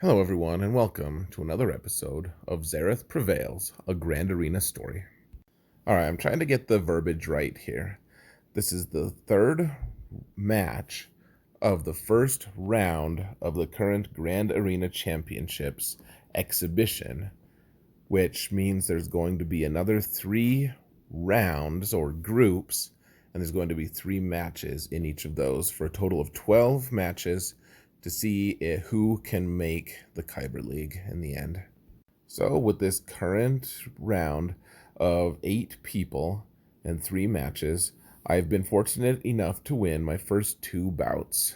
Hello everyone, and welcome to another episode of Zareth Prevails, a Grand Arena story. Alright, I'm trying to get the verbiage right here. This is the third match of the first round of the current Grand Arena Championships exhibition, which means there's going to be another 3 rounds or groups, and there's going to be 3 matches in each of those for a total of 12 matches to see who can make the Kyber League in the end. So with this current round of 8 people and 3 matches, I've been fortunate enough to win my first 2 bouts.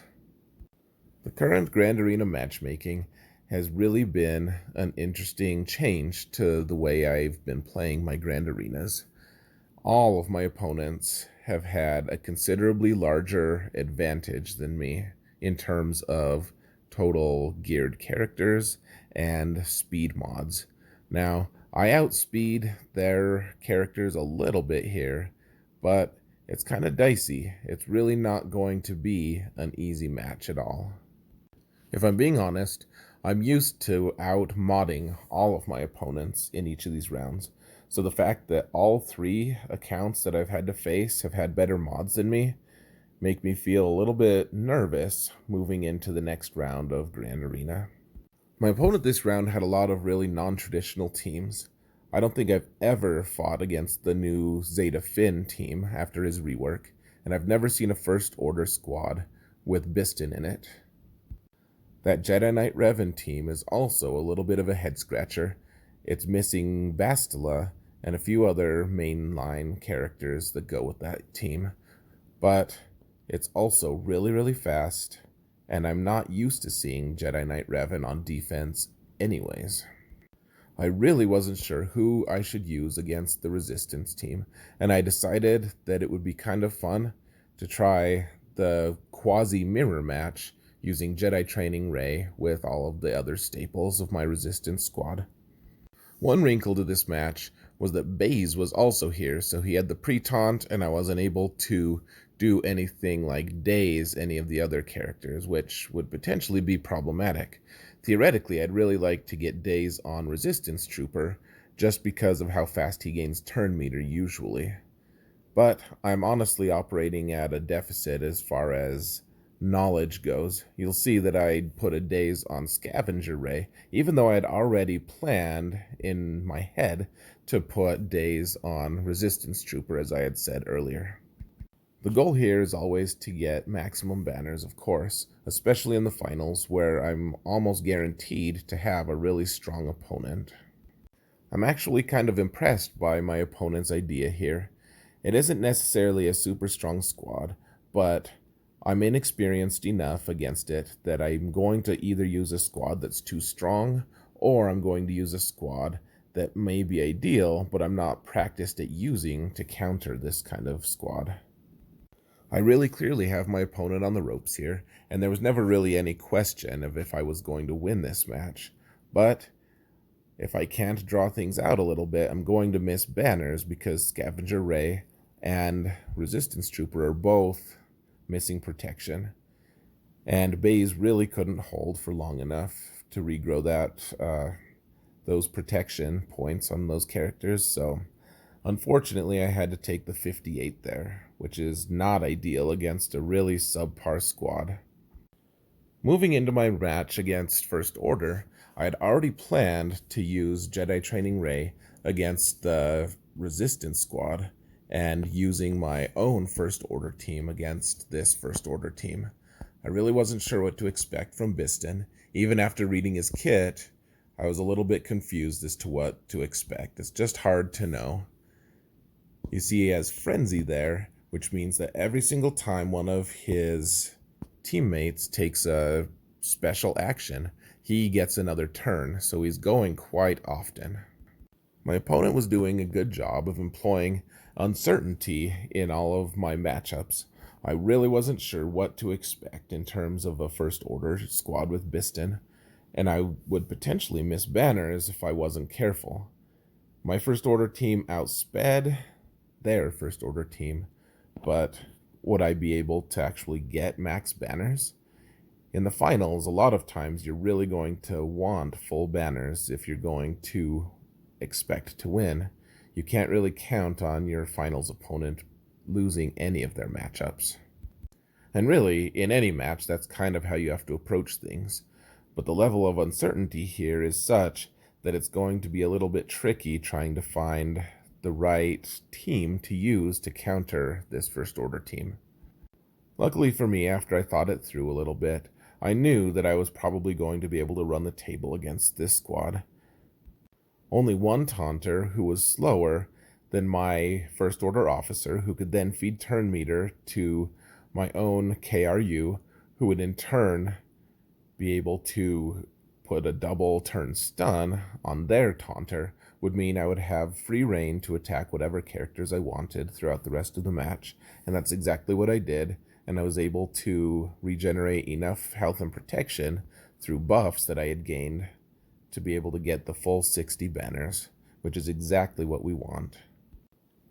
The current Grand Arena matchmaking has really been an interesting change to the way I've been playing my Grand Arenas. All of my opponents have had a considerably larger advantage than me in terms of total geared characters and speed mods. Now, I outspeed their characters a little bit here, but it's kind of dicey. It's really not going to be an easy match at all. If I'm being honest, I'm used to out-modding all of my opponents in each of these rounds, so the fact that all 3 accounts that I've had to face have had better mods than me make me feel a little bit nervous moving into the next round of Grand Arena. My opponent this round had a lot of really non-traditional teams. I don't think I've ever fought against the new Zeta Finn team after his rework, and I've never seen a First Order squad with Bistan in it. That Jedi Knight Revan team is also a little bit of a head-scratcher. It's missing Bastila and a few other mainline characters that go with that team, but it's also really fast, and I'm not used to seeing Jedi Knight Revan on defense anyways. I really wasn't sure who I should use against the Resistance team, and I decided that it would be kind of fun to try the quasi-mirror match using Jedi Training Rey with all of the other staples of my Resistance squad. One wrinkle to this match was that Baze was also here, so he had the pre-taunt, and I wasn't able to do anything like daze any of the other characters, which would potentially be problematic. Theoretically, I'd really like to get daze on Resistance Trooper, just because of how fast he gains turn meter usually. But I'm honestly operating at a deficit as far as knowledge goes. You'll see that I'd put a daze on Scavenger Rey, even though I'd already planned in my head to put daze on Resistance Trooper, as I had said earlier. The goal here is always to get maximum banners, of course, especially in the finals, where I'm almost guaranteed to have a really strong opponent. I'm actually kind of impressed by my opponent's idea here. It isn't necessarily a super strong squad, but I'm inexperienced enough against it that I'm going to either use a squad that's too strong, or I'm going to use a squad that may be ideal, but I'm not practiced at using to counter this kind of squad. I really clearly have my opponent on the ropes here, and there was never really any question of if I was going to win this match. But if I can't draw things out a little bit, I'm going to miss banners because Scavenger Rey and Resistance Trooper are both missing protection, and Baze really couldn't hold for long enough to regrow those protection points on those characters, so unfortunately I had to take the 58 there, which is not ideal against a really subpar squad. Moving into my match against First Order, I had already planned to use Jedi Training Rey against the Resistance squad, and using my own First Order team against this First Order team. I really wasn't sure what to expect from Bistan. Even after reading his kit, I was a little bit confused as to what to expect. It's just hard to know. You see, he has Frenzy there, which means that every single time one of his teammates takes a special action, he gets another turn, so he's going quite often. My opponent was doing a good job of employing uncertainty in all of my matchups. I really wasn't sure what to expect in terms of a First Order squad with Bistan, and I would potentially miss banners if I wasn't careful. My First Order team outsped their First Order team, but would I be able to actually get max banners? In the finals, a lot of times you're really going to want full banners if you're going to expect to win. You can't really count on your finals opponent losing any of their matchups. And really, in any match, that's kind of how you have to approach things. But the level of uncertainty here is such that it's going to be a little bit tricky trying to find the right team to use to counter this First Order team. Luckily for me, after I thought it through a little bit, I knew that I was probably going to be able to run the table against this squad. Only one taunter who was slower than my First Order officer, who could then feed turn meter to my own KRU, who would in turn be able to put a double turn stun on their taunter, would mean I would have free reign to attack whatever characters I wanted throughout the rest of the match, and that's exactly what I did, and I was able to regenerate enough health and protection through buffs that I had gained to be able to get the full 60 banners, which is exactly what we want.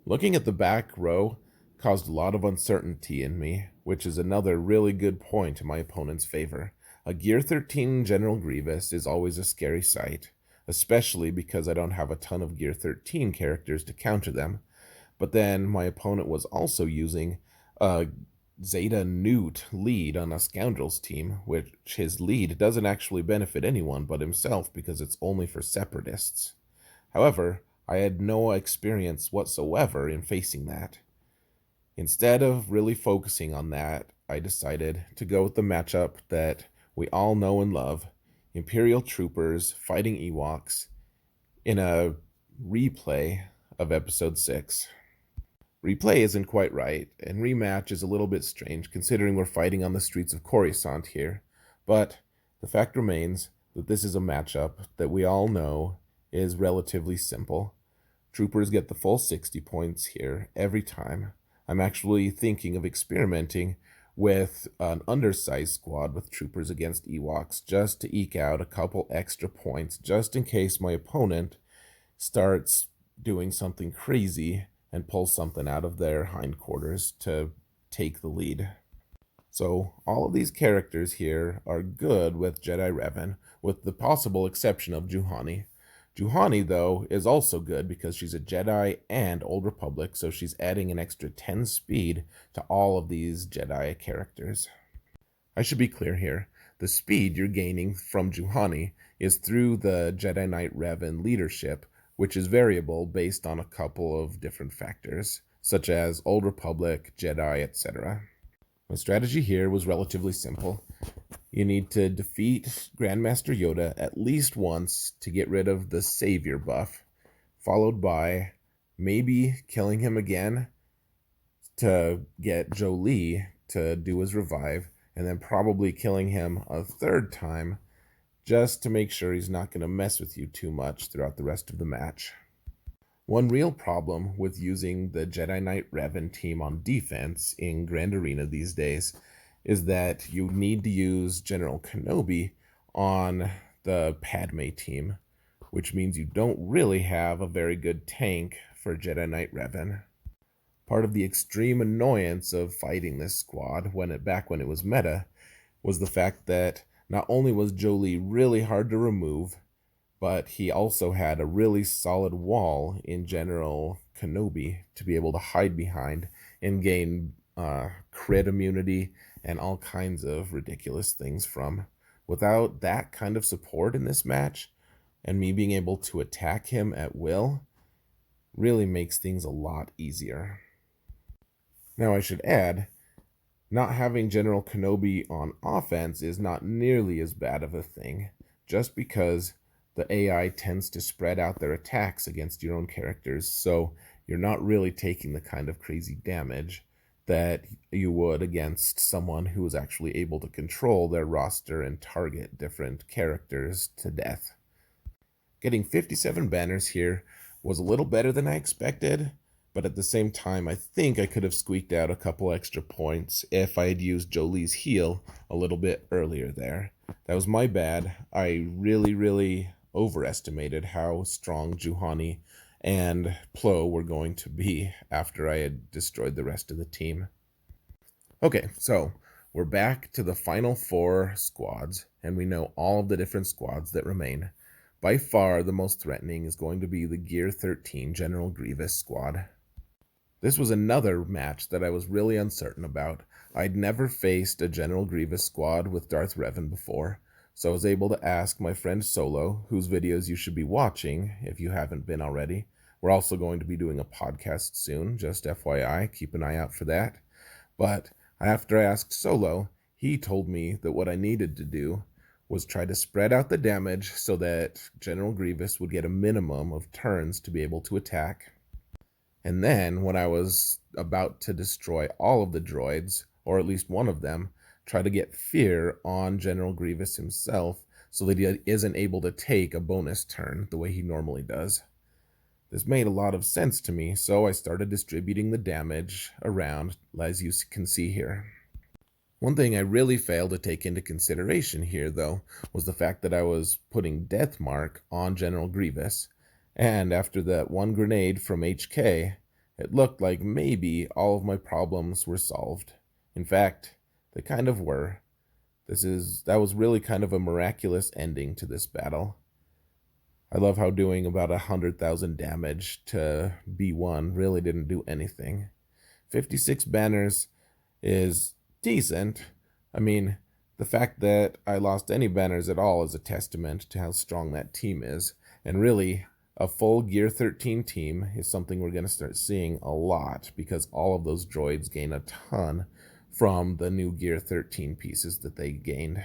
Looking at the back row caused a lot of uncertainty in me, which is another really good point in my opponent's favor. A Gear 13 General Grievous is always a scary sight, especially because I don't have a ton of Gear 13 characters to counter them. But then my opponent was also using a Zeta Nute lead on a Scoundrels team, which his lead doesn't actually benefit anyone but himself because it's only for separatists. However, I had no experience whatsoever in facing that. Instead of really focusing on that, I decided to go with the matchup that we all know and love, Imperial troopers fighting Ewoks, in a replay of Episode 6. Replay isn't quite right, and rematch is a little bit strange considering we're fighting on the streets of Coruscant here, but the fact remains that this is a matchup that we all know is relatively simple. Troopers get the full 60 points here every time. I'm actually thinking of experimenting with an undersized squad with troopers against Ewoks just to eke out a couple extra points just in case my opponent starts doing something crazy and pull something out of their hindquarters to take the lead. So all of these characters here are good with Jedi Revan, with the possible exception of Juhani. Juhani, though, is also good because she's a Jedi and Old Republic, so she's adding an extra 10 speed to all of these Jedi characters. I should be clear here. The speed you're gaining from Juhani is through the Jedi Knight Revan leadership, which is variable based on a couple of different factors, such as Old Republic, Jedi, etc. My strategy here was relatively simple. You need to defeat Grandmaster Yoda at least once to get rid of the Savior buff, followed by maybe killing him again to get Jolee to do his revive, and then probably killing him a third time just to make sure he's not going to mess with you too much throughout the rest of the match. One real problem with using the Jedi Knight Revan team on defense in Grand Arena these days is that you need to use General Kenobi on the Padme team, which means you don't really have a very good tank for Jedi Knight Revan. Part of the extreme annoyance of fighting this squad back when it was meta was the fact that not only was Jolee really hard to remove, but he also had a really solid wall in General Kenobi to be able to hide behind and gain crit immunity and all kinds of ridiculous things from. Without that kind of support in this match, and me being able to attack him at will, really makes things a lot easier. Now I should add, not having General Kenobi on offense is not nearly as bad of a thing, just because the AI tends to spread out their attacks against your own characters, so you're not really taking the kind of crazy damage that you would against someone who is actually able to control their roster and target different characters to death. Getting 57 banners here was a little better than I expected, but at the same time, I think I could have squeaked out a couple extra points if I had used Jolee's heal a little bit earlier there. That was my bad. I really overestimated how strong Juhani and Plo were going to be after I had destroyed the rest of the team. Okay, so we're back to the final 4 squads, and we know all of the different squads that remain. By far, the most threatening is going to be the Gear 13 General Grievous squad. This was another match that I was really uncertain about. I'd never faced a General Grievous squad with Darth Revan before, so I was able to ask my friend Solo, whose videos you should be watching if you haven't been already. We're also going to be doing a podcast soon, just FYI, keep an eye out for that. But after I asked Solo, he told me that what I needed to do was try to spread out the damage so that General Grievous would get a minimum of turns to be able to attack. And then, when I was about to destroy all of the droids, or at least one of them, try to get fear on General Grievous himself so that he isn't able to take a bonus turn the way he normally does. This made a lot of sense to me, so I started distributing the damage around, as you can see here. One thing I really failed to take into consideration here, though, was the fact that I was putting Death Mark on General Grievous, and after that one grenade from HK, it looked like maybe all of my problems were solved. In fact, they kind of were. That was really kind of a miraculous ending to this battle. I love how doing about 100,000 damage to B1 really didn't do anything. 56 banners is decent. I mean, the fact that I lost any banners at all is a testament to how strong that team is. And really, a full Gear 13 team is something we're going to start seeing a lot because all of those droids gain a ton from the new Gear 13 pieces that they gained.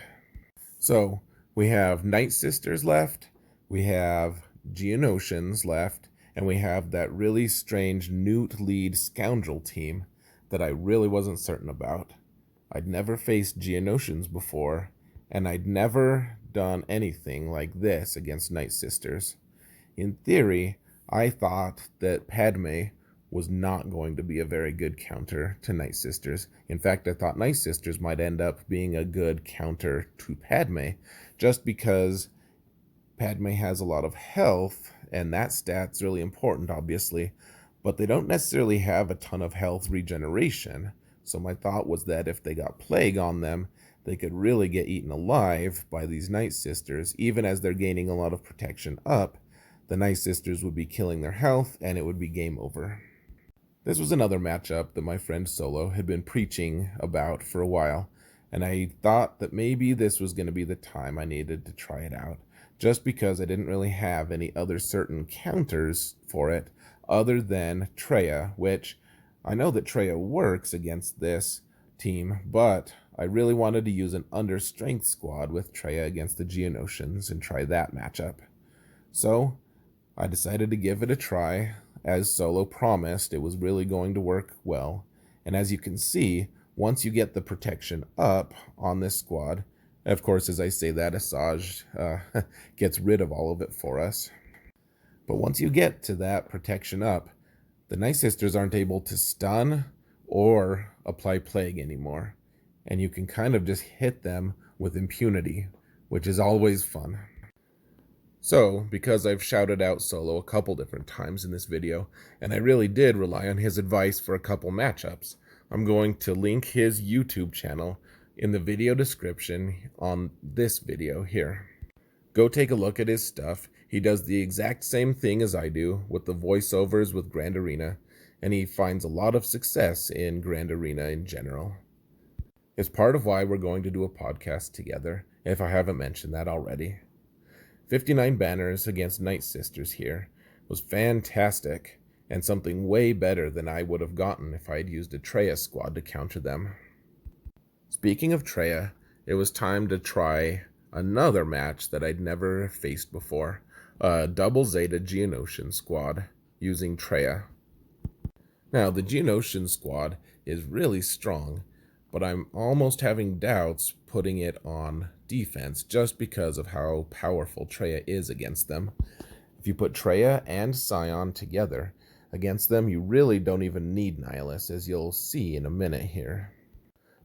So, we have Night Sisters left, we have Geonosians left, and we have that really strange Nute lead scoundrel team that I really wasn't certain about. I'd never faced Geonosians before, and I'd never done anything like this against Night Sisters. In theory, I thought that Padme was not going to be a very good counter to Night Sisters. In fact, I thought Night Sisters might end up being a good counter to Padme, just because Padme has a lot of health, and that stat's really important, obviously, but they don't necessarily have a ton of health regeneration. So my thought was that if they got Plague on them, they could really get eaten alive by these Night Sisters. Even as they're gaining a lot of protection up, the Night Sisters would be killing their health, and it would be game over. This was another matchup that my friend Solo had been preaching about for a while, and I thought that maybe this was going to be the time I needed to try it out, just because I didn't really have any other certain counters for it other than Traya, which I know that Traya works against this team, but I really wanted to use an under-strength squad with Traya against the Geonosians and try that matchup. So I decided to give it a try. As Solo promised, it was really going to work well. And as you can see, once you get the protection up on this squad, of course, as I say that, Asajj gets rid of all of it for us. But once you get to that protection up, the Night Sisters aren't able to stun or apply Plague anymore. And you can kind of just hit them with impunity, which is always fun. So, because I've shouted out Solo a couple different times in this video, and I really did rely on his advice for a couple matchups, I'm going to link his YouTube channel in the video description on this video here. Go take a look at his stuff. He does the exact same thing as I do with the voiceovers with Grand Arena, and he finds a lot of success in Grand Arena in general. It's part of why we're going to do a podcast together, if I haven't mentioned that already. 59 banners against Night Sisters here was fantastic, and something way better than I would have gotten if I had used a Traya squad to counter them. Speaking of Traya, it was time to try another match that I'd never faced before, a double Zeta Geonosian squad using Traya. Now, the Geonosian squad is really strong, but I'm almost having doubts putting it on defense just because of how powerful Traya is against them. If you put Traya and Sion together against them, you really don't even need Nihilus, as you'll see in a minute here.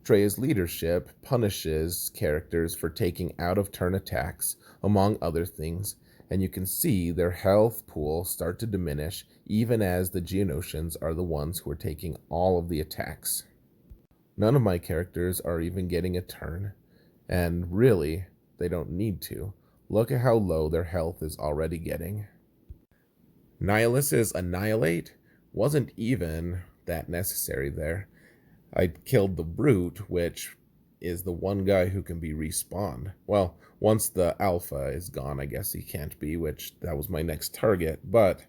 Traya's leadership punishes characters for taking out-of-turn attacks, among other things, and you can see their health pool start to diminish even as the Geonosians are the ones who are taking all of the attacks. None of my characters are even getting a turn, and really, they don't need to. Look at how low their health is already getting. Nihilus's Annihilate wasn't even that necessary there. I killed the Brute, which is the one guy who can be respawned. Well, once the Alpha is gone, I guess he can't be, which that was my next target. But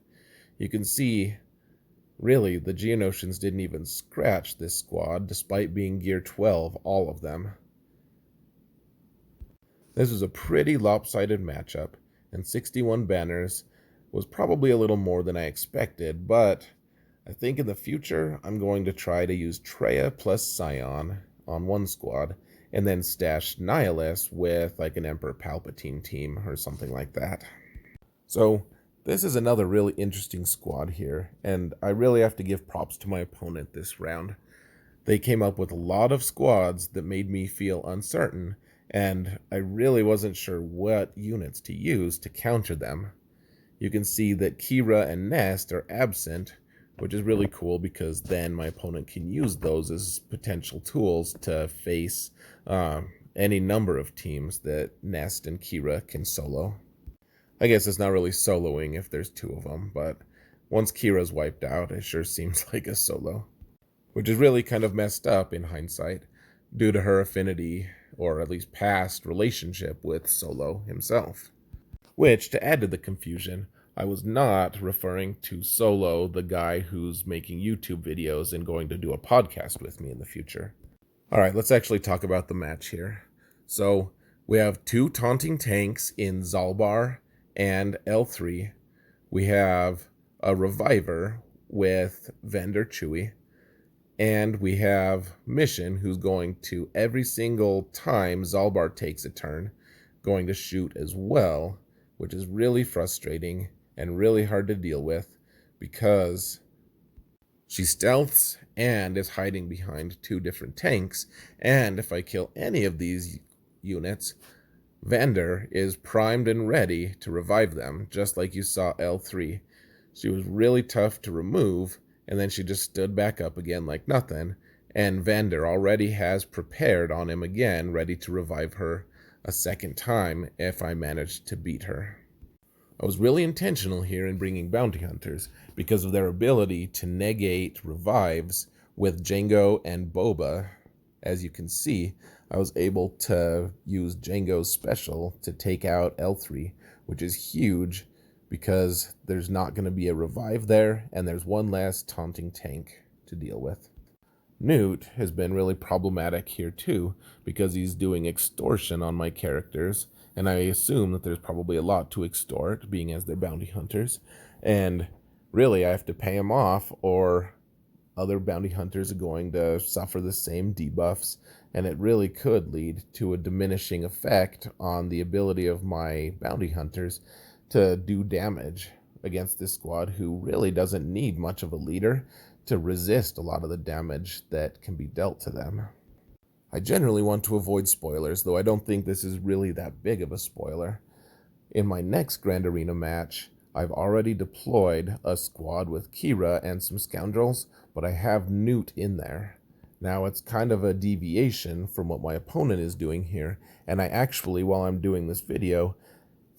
you can see, really, the Geonosians didn't even scratch this squad, despite being gear 12, all of them. This was a pretty lopsided matchup, and 61 banners was probably a little more than I expected, but I think in the future I'm going to try to use Traya plus Sion on one squad, and then stash Nihilus with like an Emperor Palpatine team or something like that. So this is another really interesting squad here, and I really have to give props to my opponent this round. They came up with a lot of squads that made me feel uncertain, and I really wasn't sure what units to use to counter them. You can see that Kira and Nest are absent, which is really cool because then my opponent can use those as potential tools to face any number of teams that Nest and Kira can solo. I guess it's not really soloing if there's two of them, but once Kira's wiped out, it sure seems like a solo. Which is really kind of messed up in hindsight, due to her affinity, or at least past relationship with Solo himself. Which, to add to the confusion, I was not referring to Solo, the guy who's making YouTube videos and going to do a podcast with me in the future. Alright, let's actually talk about the match here. So, we have two taunting tanks in Zaalbar and L3. We have a reviver with Vandor Chewie. And we have Mission, who's going to, every single time Zaalbar takes a turn, going to shoot as well, which is really frustrating and really hard to deal with because she stealths and is hiding behind two different tanks, and if I kill any of these units, Vandor is primed and ready to revive them, just like you saw L3. She was really tough to remove, and then she just stood back up again like nothing, and Vandor already has prepared on him again, ready to revive her a second time if I manage to beat her. I was really intentional here in bringing bounty hunters because of their ability to negate revives with Jango and Boba. As you can see, I was able to use Jango's special to take out L3, which is huge, because there's not going to be a revive there, and there's one less taunting tank to deal with. Nute has been really problematic here too, because he's doing extortion on my characters, and I assume that there's probably a lot to extort, being as they're bounty hunters, and really I have to pay him off, or other bounty hunters are going to suffer the same debuffs, and it really could lead to a diminishing effect on the ability of my bounty hunters to do damage against this squad, who really doesn't need much of a leader to resist a lot of the damage that can be dealt to them. I generally want to avoid spoilers, though I don't think this is really that big of a spoiler. In my next Grand Arena match, I've already deployed a squad with Kira and some scoundrels, but I have Nute in there. Now it's kind of a deviation from what my opponent is doing here, and I actually, while I'm doing this video,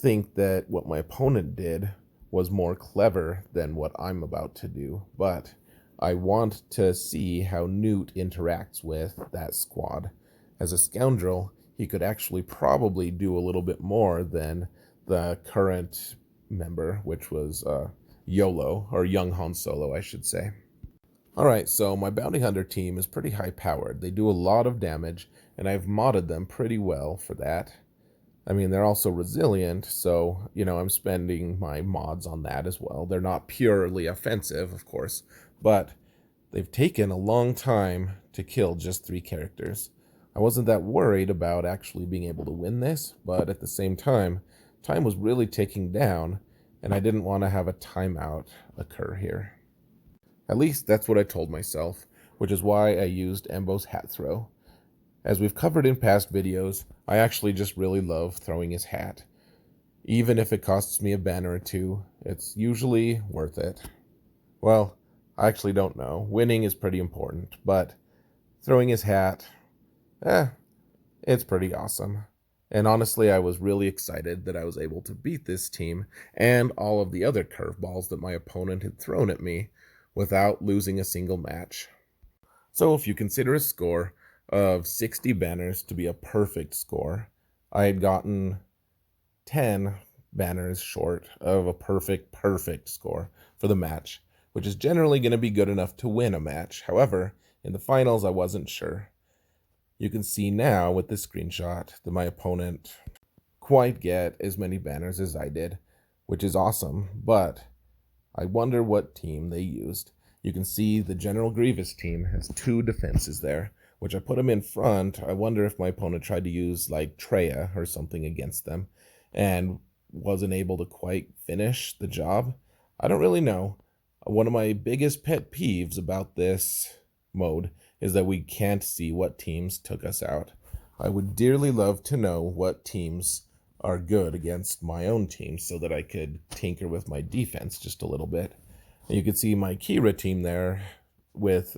think that what my opponent did was more clever than what I'm about to do, but I want to see how Nute interacts with that squad. As a scoundrel, he could actually probably do a little bit more than the current member, which was YOLO, or Young Han Solo, I should say. Alright, so my bounty hunter team is pretty high powered. They do a lot of damage, and I've modded them pretty well for that. I mean, they're also resilient, so, I'm spending my mods on that as well. They're not purely offensive, of course, but they've taken a long time to kill just 3 characters. I wasn't that worried about actually being able to win this, but at the same time was really ticking down, and I didn't want to have a timeout occur here. At least that's what I told myself, which is why I used Embo's hat throw. As we've covered in past videos, I actually just really love throwing his hat. Even if it costs me a banner or 2, it's usually worth it. Well, I actually don't know. Winning is pretty important, but Throwing his hat, it's pretty awesome. And honestly, I was really excited that I was able to beat this team and all of the other curveballs that my opponent had thrown at me without losing a single match. So if you consider a score of 60 banners to be a perfect score, I had gotten 10 banners short of a perfect score for the match, which is generally going to be good enough to win a match. However, in the finals, I wasn't sure. You can see now with this screenshot that my opponent quite get as many banners as I did, which is awesome, but I wonder what team they used. You can see the General Grievous team has 2 defenses there, which I put them in front. I wonder if my opponent tried to use like Traya or something against them and wasn't able to quite finish the job. I don't really know. One of my biggest pet peeves about this mode is that we can't see what teams took us out. I would dearly love to know what teams are good against my own team so that I could tinker with my defense just a little bit. And you can see my Kira team there with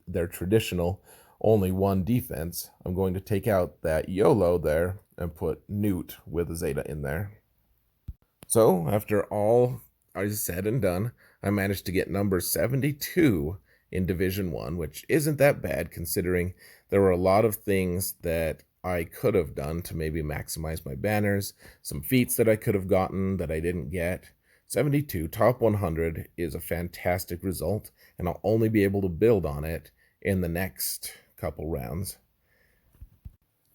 their traditional only 1 defense. I'm going to take out that YOLO there and put Nute with a Zeta in there. So after all is said and done, I managed to get number 72 in Division 1, which isn't that bad considering there were a lot of things that I could have done to maybe maximize my banners, some feats that I could have gotten that I didn't get. 72, top 100 is a fantastic result, and I'll only be able to build on it in the next couple rounds.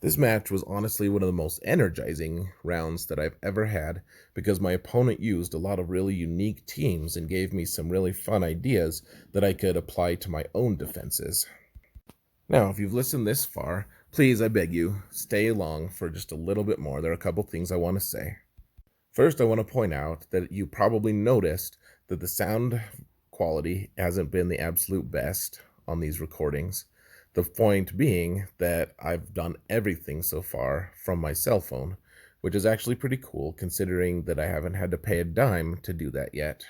This match was honestly one of the most energizing rounds that I've ever had because my opponent used a lot of really unique teams and gave me some really fun ideas that I could apply to my own defenses. Now, if you've listened this far, please, I beg you, stay along for just a little bit more. There are a couple things I want to say. First, I want to point out that you probably noticed that the sound quality hasn't been the absolute best on these recordings. The point being that I've done everything so far from my cell phone, which is actually pretty cool considering that I haven't had to pay a dime to do that yet.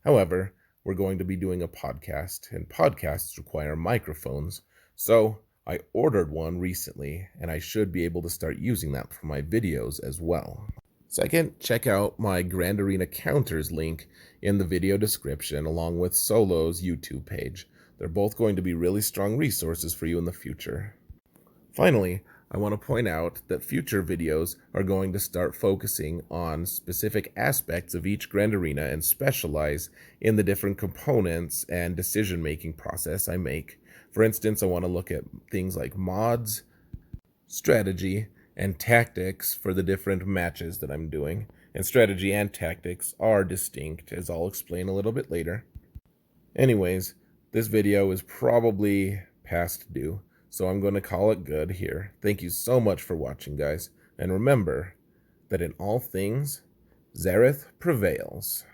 However, we're going to be doing a podcast, and podcasts require microphones, so I ordered one recently, and I should be able to start using that for my videos as well. Second, check out my Grand Arena Counters link in the video description along with Solo's YouTube page. They're both going to be really strong resources for you in the future. Finally, I want to point out that future videos are going to start focusing on specific aspects of each Grand Arena and specialize in the different components and decision-making process I make. For instance, I want to look at things like mods, strategy, and tactics for the different matches that I'm doing. And strategy and tactics are distinct, as I'll explain a little bit later. Anyways, this video is probably past due, so I'm going to call it good here. Thank you so much for watching, guys. And remember that in all things, Zareth prevails.